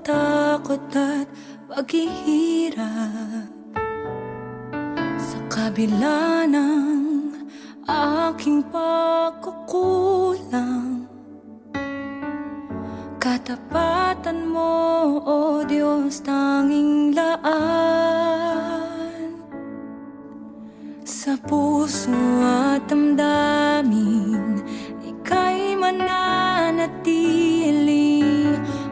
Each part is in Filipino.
takot at paghihirap. Sa kabila ng aking pagkukulang, katapatan mo, O Diyos, tanging laan. Sa puso at damdamin, ika'y mananatili.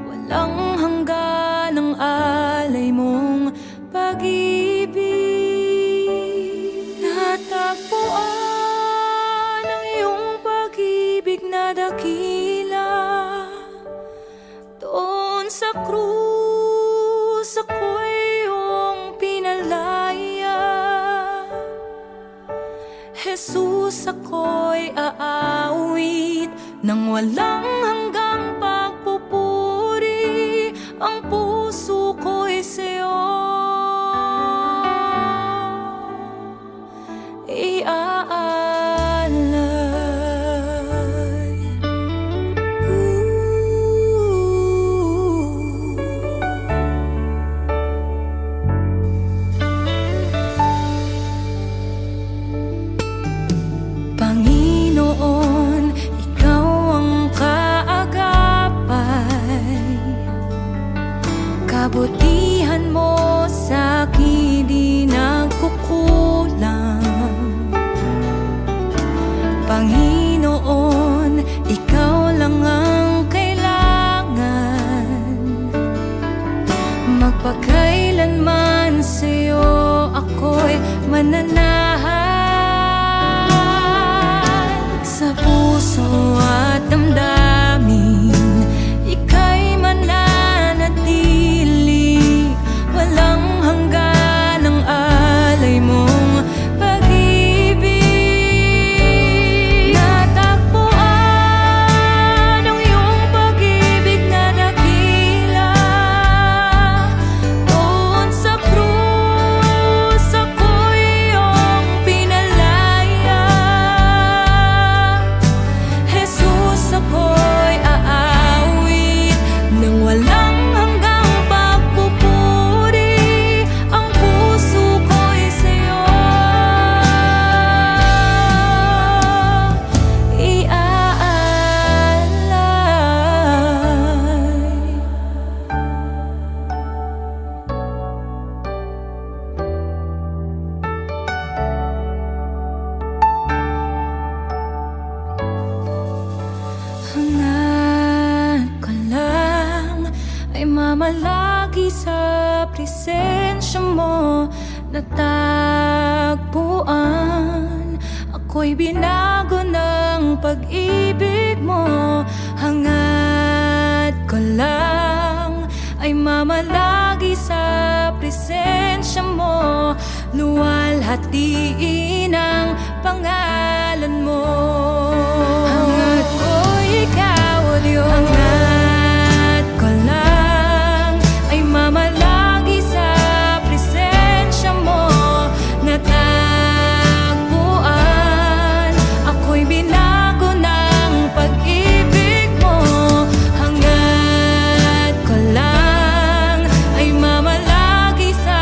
Walang hanggan ang alay mong pag-ibig. Natagpuan ang iyong pag-ibig na dakila. Doon sa krus ako'y iyong pinalaya. Jesus, ako'y aawit nang walang hanggang pagpupuri. Ang puso ko'y sa'yo iaalay. Panginoon, ikaw ang kaagapay. Kabutihan mo sa'kin di nagkukulang. Panginoon, ikaw lang ang kailangan. Magpakailanman sa'yo ako'y mananahan. Sa puso at damdamin, ika'y mananatili. Walang hanggan ang alay mong pag-ibig. Natagpuan ang iyong pag-ibig na dakila. Doon sa krus ako'y iyong pinalaya. Jesus, ako'y aawit nang walang hanggang pagpupuri. Ang puso ko'y sa'yo iaalay. Hangad ko lang ay mamalagi sa presensya mo. Natagpuan, ako'y binago ng pag-ibig mo. Hangad ko lang ay mamalagi sa presensya mo. Luwalhatiin ang pangalan mo. Hangad ko'y ikaw, O Diyos. Hangad ko lang ay mamalagi sa presensya mo. Natagpuan, ako'y binago ng pag-ibig mo. Hangad ko lang ay mamalagi sa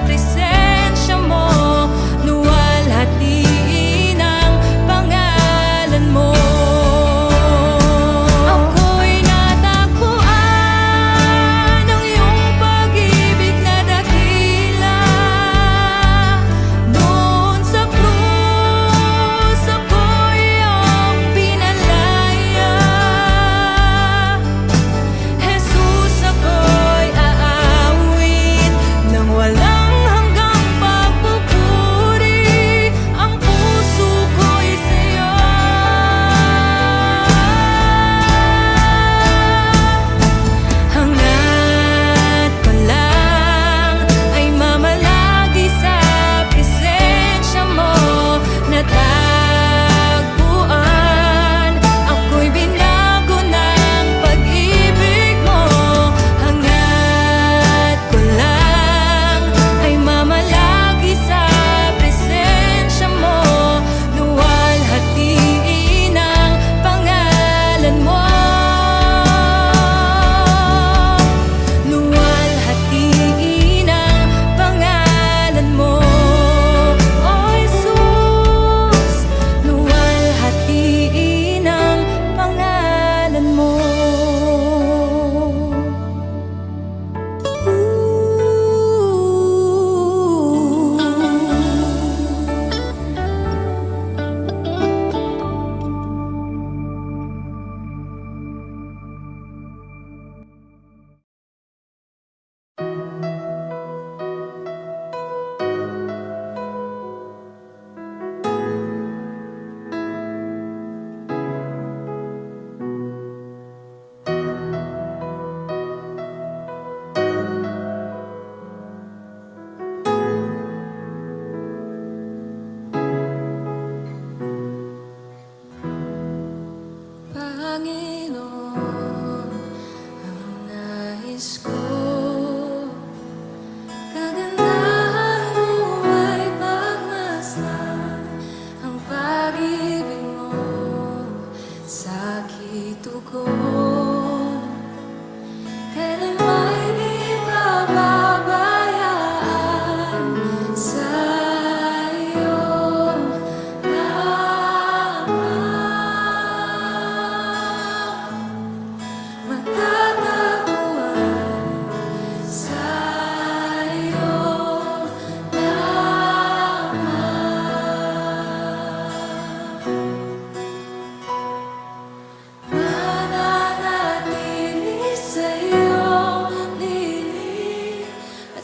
presensya mo. Luwalhatiin ang pangalan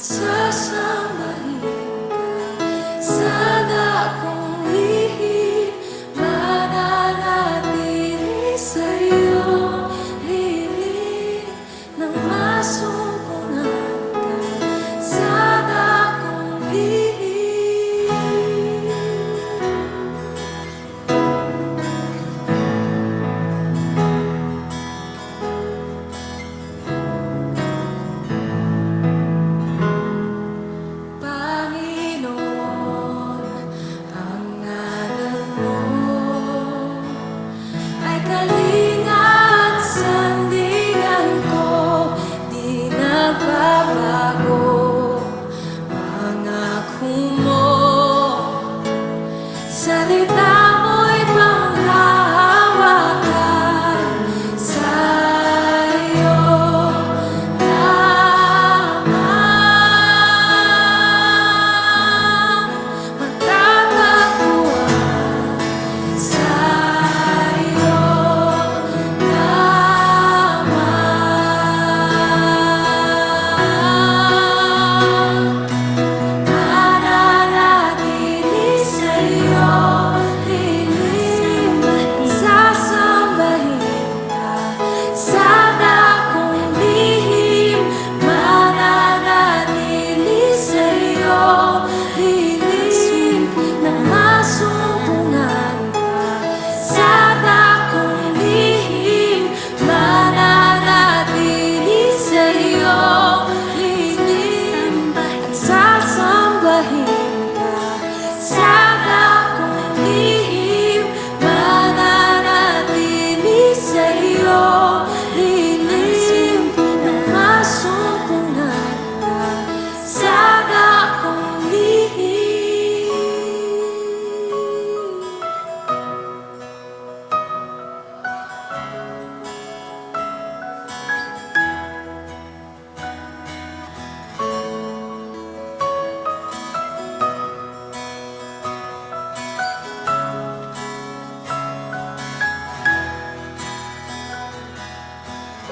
sasambahin ka sa dakong lihim, mananatili sa'yo, lilim ng masumpungan ka sa dakong lihim. Panginoon, ang ngalan mo ay kalinga at sandigan ko, di nagbabago. Pangako mo, salita mo'y panghahawakan, sa'yo lamang matatagpuan, sa'yo lamang. Mananatili sa'yo, lilim, sasambahin ka sa dakong lihim. Mananatili sa'yo, lilim, na masumpungan ka sa dakong lihim. Mananatili sa'yo, lilim, at sasambahin ka sa dakong lihim. Mananatili sa'yo, lilim, na masumpungan ka sa dakong lihim.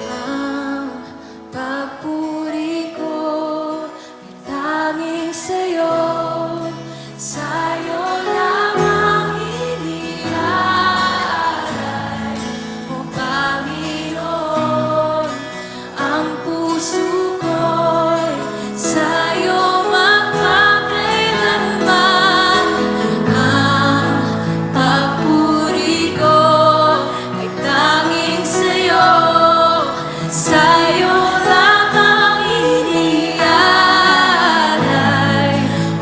Ang papuri ko ay tanging sa'yo, sa'yo lamang iniaalay, O Panginoon. Ang puso ko'y sa'yo magpakailanman. Ang papuri ko ay tanging sa'yo, sa'yo lamang iniaalay, O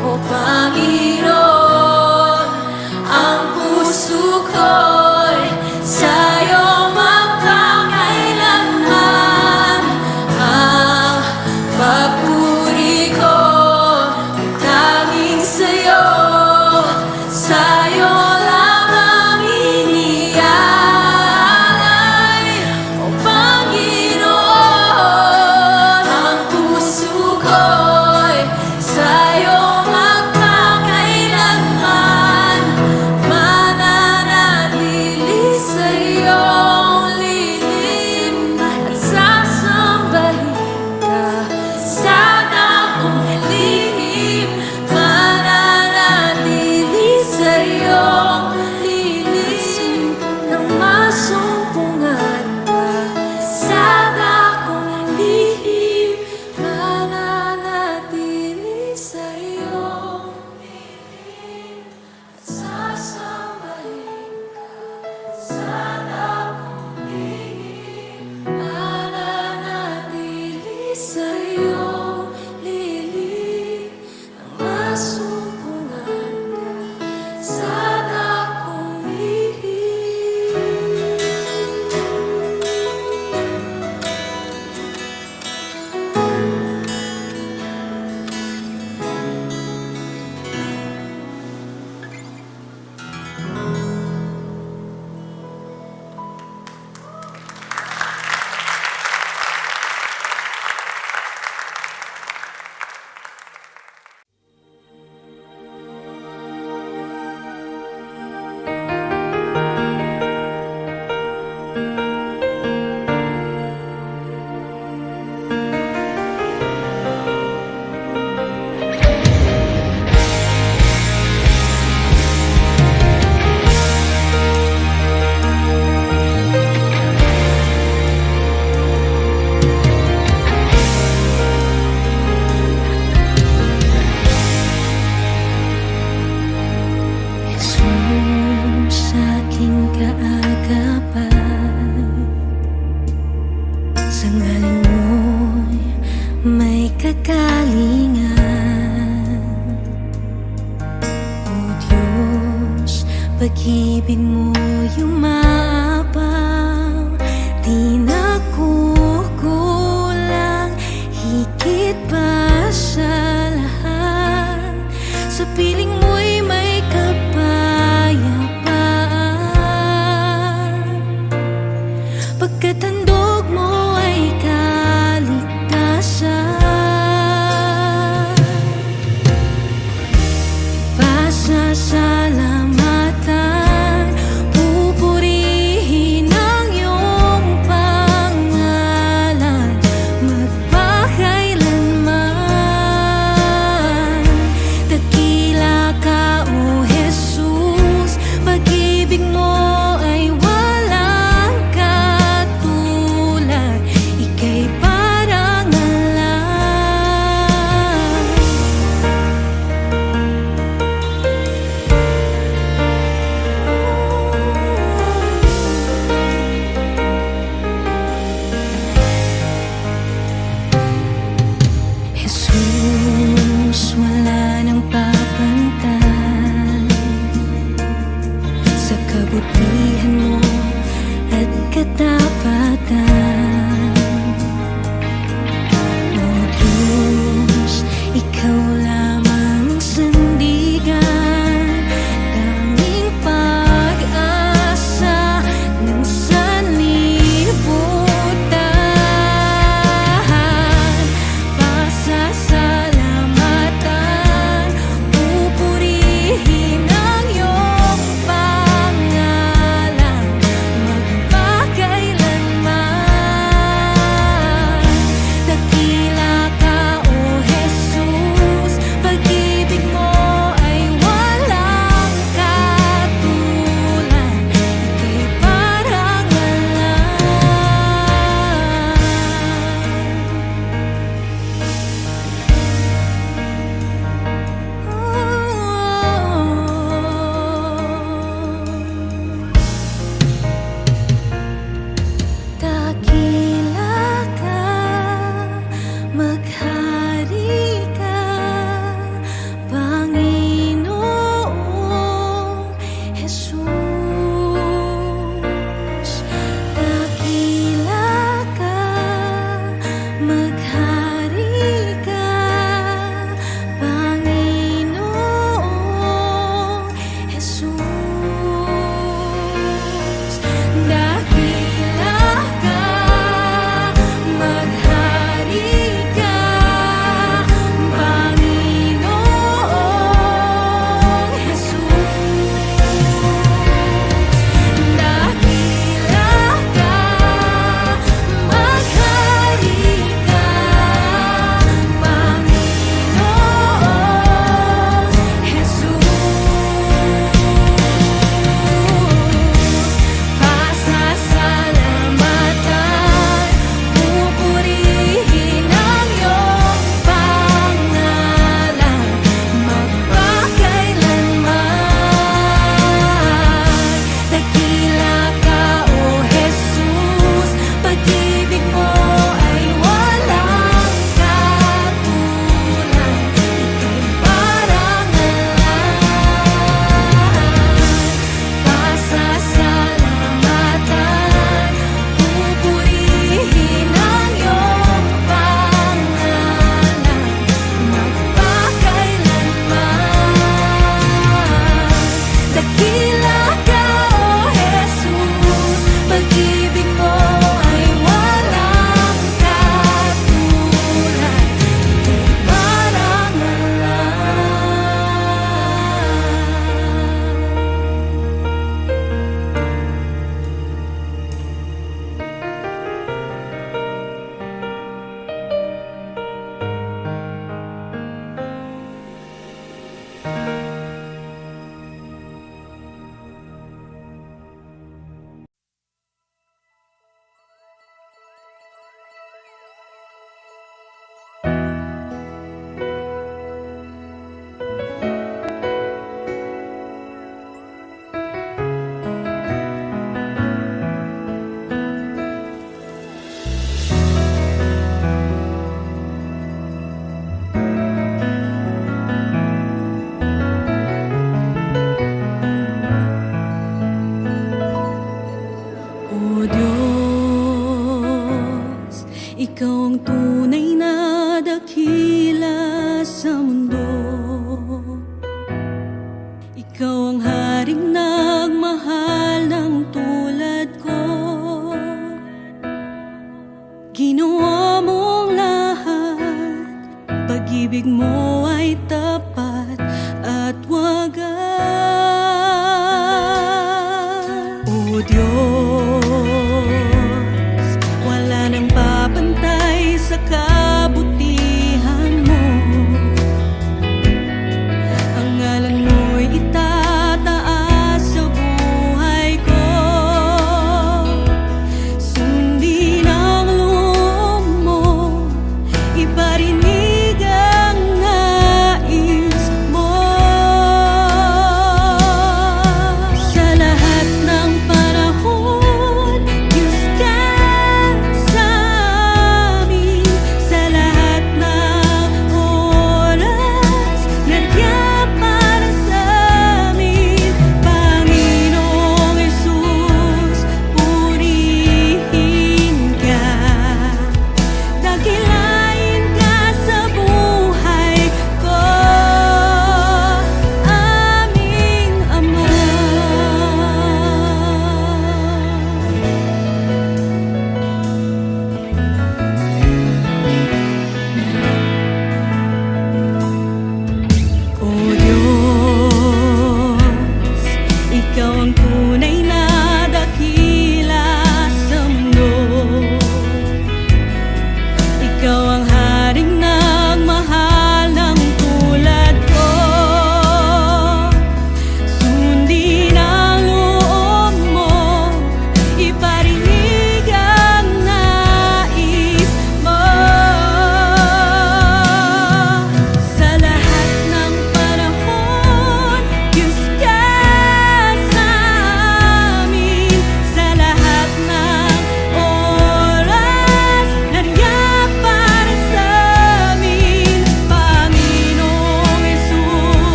pag-ibig mo yumabaw, di nakukulang, higit pa sa lahat. Sa piling mo'y may kapayapaan, pagkat handog mo ay kaligtasan. Pasasalamatan, pupurihin ang iyong pangalan magpakailanman. Dakila ka, O Jesus, pag-ibig mo ay walang katulad, ika'y parang alam. Jesus, wala nang papantay sa kabutihan mo at katapatan. O Diyos, ikaw lamang ang sandigan, tanging pag-asa ng sanlibutan. Pasasalamatan, pupurihin ang iyong pangalan magpakailanman. Dakila ka, O Jesus, sakaling nagmahal ng tulad ko. Ginawa mong lahat, pag-ibig mo ay